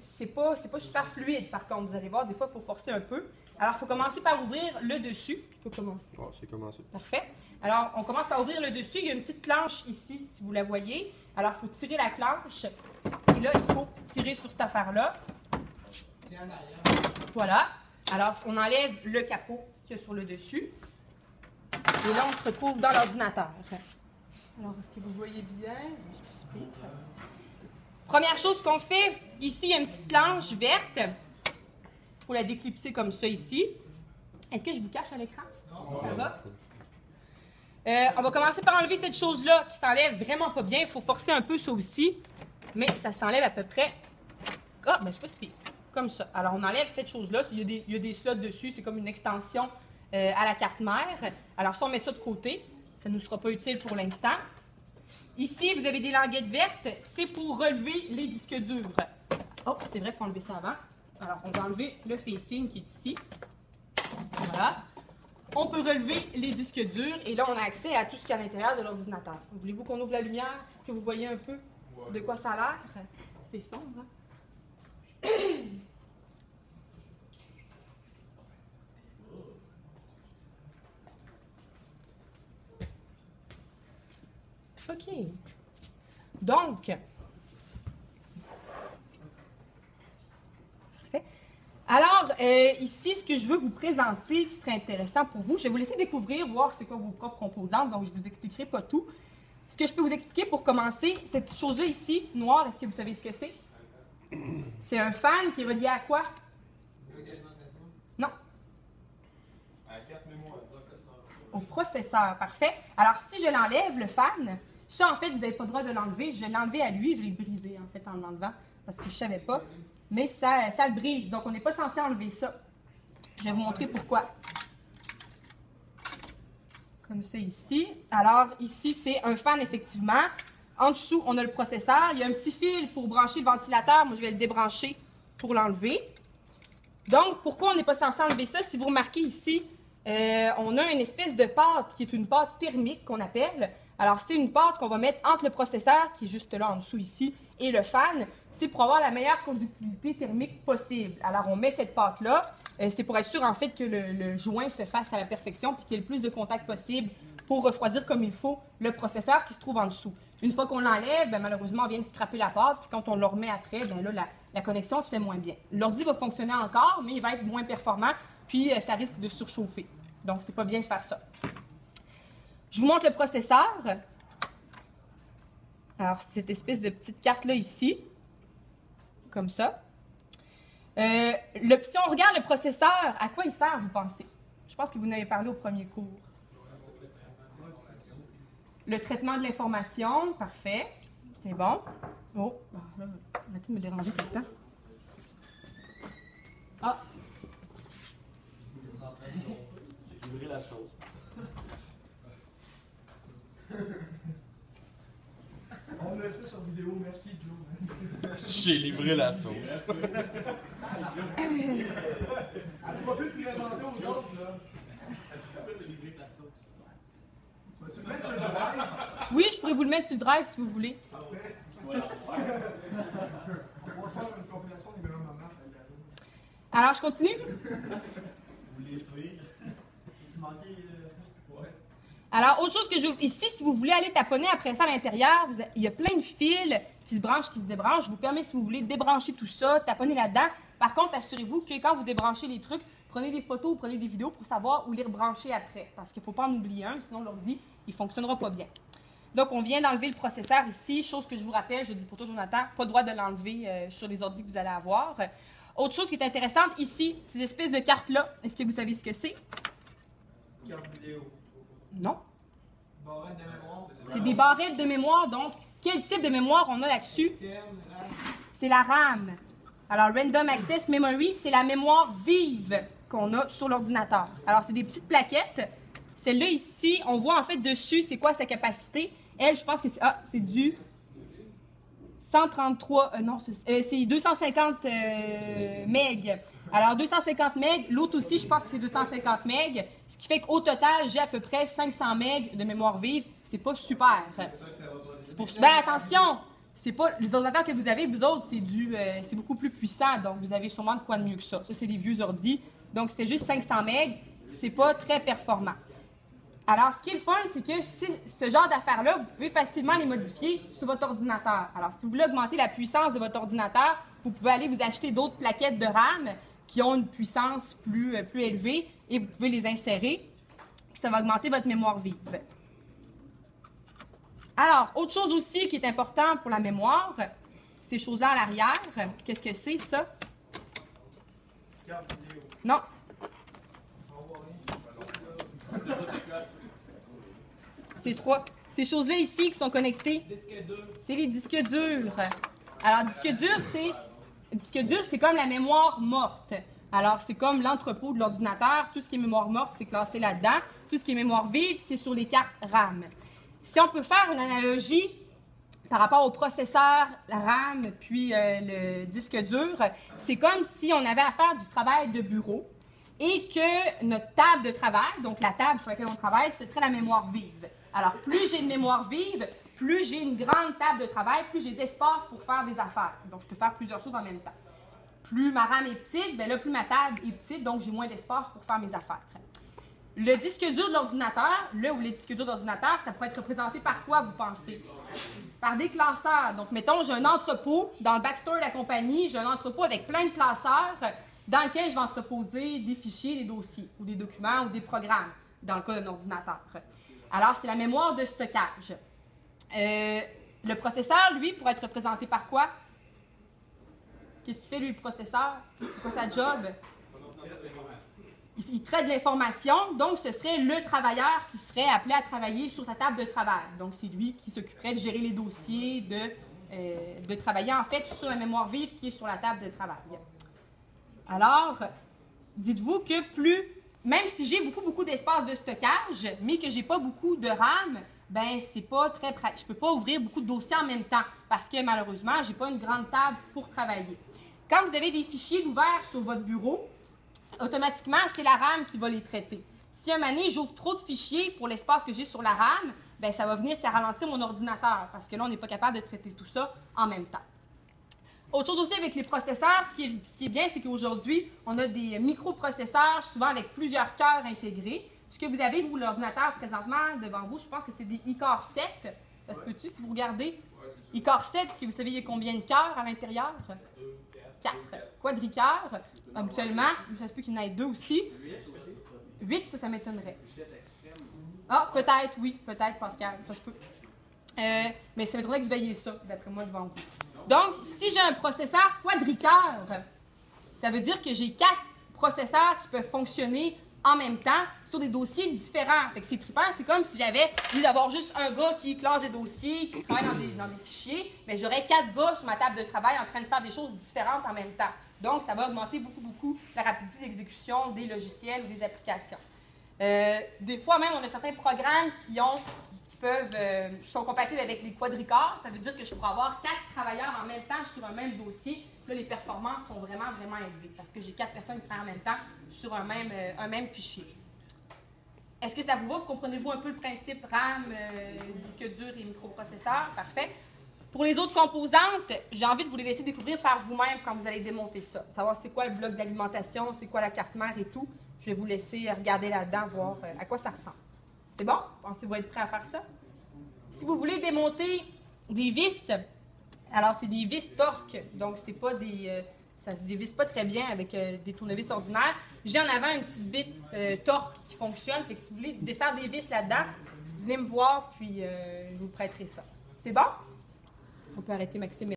c'est pas super fluide, par contre. Vous allez voir, des fois, il faut forcer un peu. Alors, il faut commencer par ouvrir le dessus. Je peux commencer. Oh, c'est commencé. Parfait. Alors, on commence par ouvrir le dessus. Il y a une petite planche ici, si vous la voyez. Alors, il faut tirer la planche. Et là, il faut tirer sur cette affaire-là. Voilà. Alors, on enlève le capot qu'il y a sur le dessus. Et là, on se retrouve dans l'ordinateur. Alors, est-ce que vous voyez bien? Je t'explique. Première chose qu'on fait, ici, il y a une petite planche verte. Il faut la déclipser comme ça ici. Est-ce que je vous cache à l'écran? Non. Ça va? On va commencer par enlever cette chose-là qui s'enlève vraiment pas bien. Il faut forcer un peu ça aussi. Mais ça s'enlève à peu près. Ah, ben c'est pas si pire. Comme ça. Alors, on enlève cette chose-là. Il y a des slots dessus. C'est comme une extension à la carte mère. Alors, ça, on met ça de côté. Ça ne nous sera pas utile pour l'instant. Ici, vous avez des languettes vertes. C'est pour relever les disques durs. Oh, c'est vrai, il faut enlever ça avant. Alors, on va enlever le facing qui est ici. Voilà. On peut relever les disques durs et là, on a accès à tout ce qu'il y a à l'intérieur de l'ordinateur. Voulez-vous qu'on ouvre la lumière pour que vous voyez un peu de quoi ça a l'air? C'est sombre, hein? OK. Donc, parfait. Alors, ici, ce que je veux vous présenter qui serait intéressant pour vous, je vais vous laisser découvrir, voir c'est quoi vos propres composantes, donc je ne vous expliquerai pas tout. Ce que je peux vous expliquer pour commencer, cette chose-là ici, noire, est-ce que vous savez ce que c'est? C'est un fan qui est relié à quoi? Non. À la carte mémoire, au processeur. Au processeur, parfait. Alors, si je l'enlève, le fan, ça, en fait, vous n'avez pas le droit de l'enlever. Je l'ai enlevé à lui, je l'ai brisé, en fait, en l'enlevant, parce que je ne savais pas. Mais ça le brise, donc on n'est pas censé enlever ça. Je vais vous montrer pourquoi. Comme ça ici. Alors, ici, c'est un fan, effectivement. En dessous, on a le processeur. Il y a un petit fil pour brancher le ventilateur. Moi, je vais le débrancher pour l'enlever. Donc, pourquoi on n'est pas censé enlever ça? Si vous remarquez ici, on a une espèce de pâte qui est une pâte thermique qu'on appelle. Alors, c'est une pâte qu'on va mettre entre le processeur, qui est juste là en dessous ici, et le fan. C'est pour avoir la meilleure conductivité thermique possible. Alors, on met cette pâte-là. C'est pour être sûr, en fait, que le joint se fasse à la perfection puis qu'il y ait le plus de contact possible pour refroidir comme il faut le processeur qui se trouve en dessous. Une fois qu'on l'enlève, ben, malheureusement, on vient de scraper la pâte. Puis quand on le remet après, ben, là, la connexion se fait moins bien. L'ordi va fonctionner encore, mais il va être moins performant. Puis, ça risque de surchauffer. Donc, c'est pas bien de faire ça. Je vous montre le processeur. Alors, c'est cette espèce de petite carte-là ici. Comme ça. Si on regarde le processeur, à quoi il sert, vous pensez? Je pense que vous en avez parlé au premier cours. Le traitement de l'information, parfait. C'est bon. Oh, arrêtez de me déranger tout le temps. Ah! J'ai livré la sauce. On a ça sur vidéo, merci Claude. J'ai livré la sauce. Elle ne va plus te présenter aux autres, là. Vas-tu le mettre sur le drive? Oui, je pourrais vous le mettre sur le drive si vous voulez. Parfait. On va se faire une compilation des meilleurs moments. Alors, je continue? Vous l'écrivez? Tu manquais. Ouais. Alors, autre chose que je... Ici, si vous voulez aller taponner après ça à l'intérieur, il y a plein de fils qui se branchent, qui se débranchent. Je vous permets, si vous voulez, de débrancher tout ça, taponner là-dedans. Par contre, assurez-vous que quand vous débranchez les trucs, prenez des photos ou prenez des vidéos pour savoir où les rebrancher après. Parce qu'il ne faut pas en oublier un, sinon l'ordi, il ne fonctionnera pas bien. Donc, on vient d'enlever le processeur ici. Chose que je vous rappelle, je dis pour toi, Jonathan, pas le droit de l'enlever sur les ordis que vous allez avoir. Autre chose qui est intéressante, ici, ces espèces de cartes-là, est-ce que vous savez ce que c'est? Carte vidéo. Non. Barrette de mémoire. C'est des barrettes de mémoire. Donc, quel type de mémoire on a là-dessus? C'est la RAM. Alors, Random Access Memory, c'est la mémoire vive qu'on a sur l'ordinateur. Alors, c'est des petites plaquettes. Celle-là ici, on voit en fait dessus, c'est quoi sa capacité. Elle, je pense que c'est du 133, non, c'est 250 MB. Alors, 250 MB, l'autre aussi, je pense que c'est 250 MB, ce qui fait qu'au total, j'ai à peu près 500 MB de mémoire vive. C'est pas super. C'est pour... Ben, attention, c'est pas les ordinateurs que vous avez, vous autres, c'est beaucoup plus puissant, donc vous avez sûrement de quoi de mieux que ça. Ça, c'est des vieux ordi, donc c'était juste 500 MB, c'est pas très performant. Alors, ce qui est le fun, c'est que ce genre d'affaires-là, vous pouvez facilement les modifier sur votre ordinateur. Alors, si vous voulez augmenter la puissance de votre ordinateur, vous pouvez aller vous acheter d'autres plaquettes de RAM qui ont une puissance plus élevée et vous pouvez les insérer, puis ça va augmenter votre mémoire vive. Alors, autre chose aussi qui est important pour la mémoire, ces choses-là à l'arrière, qu'est-ce que c'est, ça? Non. Ces choses-là ici qui sont connectées, c'est les disques durs. Alors, disque dur, c'est comme la mémoire morte. Alors, c'est comme l'entrepôt de l'ordinateur. Tout ce qui est mémoire morte, c'est classé là-dedans. Tout ce qui est mémoire vive, c'est sur les cartes RAM. Si on peut faire une analogie par rapport au processeur, la RAM, puis le disque dur, c'est comme si on avait à faire du travail de bureau et que notre table de travail, donc la table sur laquelle on travaille, ce serait la mémoire vive. Alors, plus j'ai une mémoire vive, plus j'ai une grande table de travail, plus j'ai d'espace pour faire des affaires. Donc, je peux faire plusieurs choses en même temps. Plus ma RAM est petite, bien là, plus ma table est petite, donc j'ai moins d'espace pour faire mes affaires. Le disque dur de l'ordinateur, là où les disques durs d'ordinateur, ça pourrait être représenté par quoi, vous pensez? Par des classeurs. Donc, mettons, j'ai un entrepôt, dans le backstore de la compagnie, j'ai un entrepôt avec plein de classeurs dans lequel je vais entreposer des fichiers, des dossiers, ou des documents, ou des programmes, dans le cas d'un ordinateur. Alors, c'est la mémoire de stockage. Le processeur, lui, pourrait être représenté par quoi? Qu'est-ce qu'il fait, lui, le processeur? C'est quoi sa job? Il traite de l'information, donc ce serait le travailleur qui serait appelé à travailler sur sa table de travail. Donc, c'est lui qui s'occuperait de gérer les dossiers, de travailler, en fait, sur la mémoire vive qui est sur la table de travail. Alors, dites-vous que même si j'ai beaucoup d'espace de stockage, mais que j'ai pas beaucoup de RAM, ben c'est pas très pratique. Je peux pas ouvrir beaucoup de dossiers en même temps parce que malheureusement, j'ai pas une grande table pour travailler. Quand vous avez des fichiers ouverts sur votre bureau, automatiquement, c'est la RAM qui va les traiter. Si un moment donné, j'ouvre trop de fichiers pour l'espace que j'ai sur la RAM, ben ça va venir qu'à ralentir mon ordinateur parce que là, on n'est pas capable de traiter tout ça en même temps. Autre chose aussi avec les processeurs, ce qui est bien, c'est qu'aujourd'hui, on a des microprocesseurs, souvent avec plusieurs cœurs intégrés. Ce que vous avez, vous, l'ordinateur présentement devant vous, je pense que c'est des iCore 7. Ça se peut-tu, si vous regardez? iCore 7, est-ce que vous savez il y a combien de cœurs à l'intérieur? 4. Quadricœurs. Habituellement, ça se peut qu'il y en ait 2 aussi. 8, ça m'étonnerait. Ah, peut-être, oui, peut-être, Pascal, ça se peut. Mais ça m'étonnerait que vous ayez ça, d'après moi, devant vous. Donc, si j'ai un processeur quadricœur, ça veut dire que j'ai 4 processeurs qui peuvent fonctionner en même temps sur des dossiers différents. Fait que c'est trippant, c'est comme si j'avais, au lieu d'avoir juste un gars qui classe des dossiers, qui travaille dans des fichiers, mais j'aurais 4 gars sur ma table de travail en train de faire des choses différentes en même temps. Donc, ça va augmenter beaucoup la rapidité d'exécution des logiciels ou des applications. Des fois même, on a certains programmes qui sont compatibles avec les quadricores. Ça veut dire que je pourrais avoir 4 travailleurs en même temps sur un même dossier. Là, les performances sont vraiment élevées parce que j'ai 4 personnes qui travaillent en même temps sur un même fichier. Est-ce que ça vous va? Vous comprenez-vous un peu le principe RAM, disque dur et microprocesseur? Parfait. Pour les autres composantes, j'ai envie de vous les laisser découvrir par vous-même quand vous allez démonter ça. Savoir c'est quoi le bloc d'alimentation, c'est quoi la carte mère et tout. Je vais vous laisser regarder là-dedans, voir à quoi ça ressemble. C'est bon? Pensez-vous être prêt à faire ça? Si vous voulez démonter des vis, alors c'est des vis torque, donc c'est pas ça se dévisse pas très bien avec des tournevis ordinaires. J'ai en avant une petite bite torque qui fonctionne, fait que si vous voulez défaire des vis là-dedans, venez me voir, puis je vous prêterai ça. C'est bon? On peut arrêter Maxime.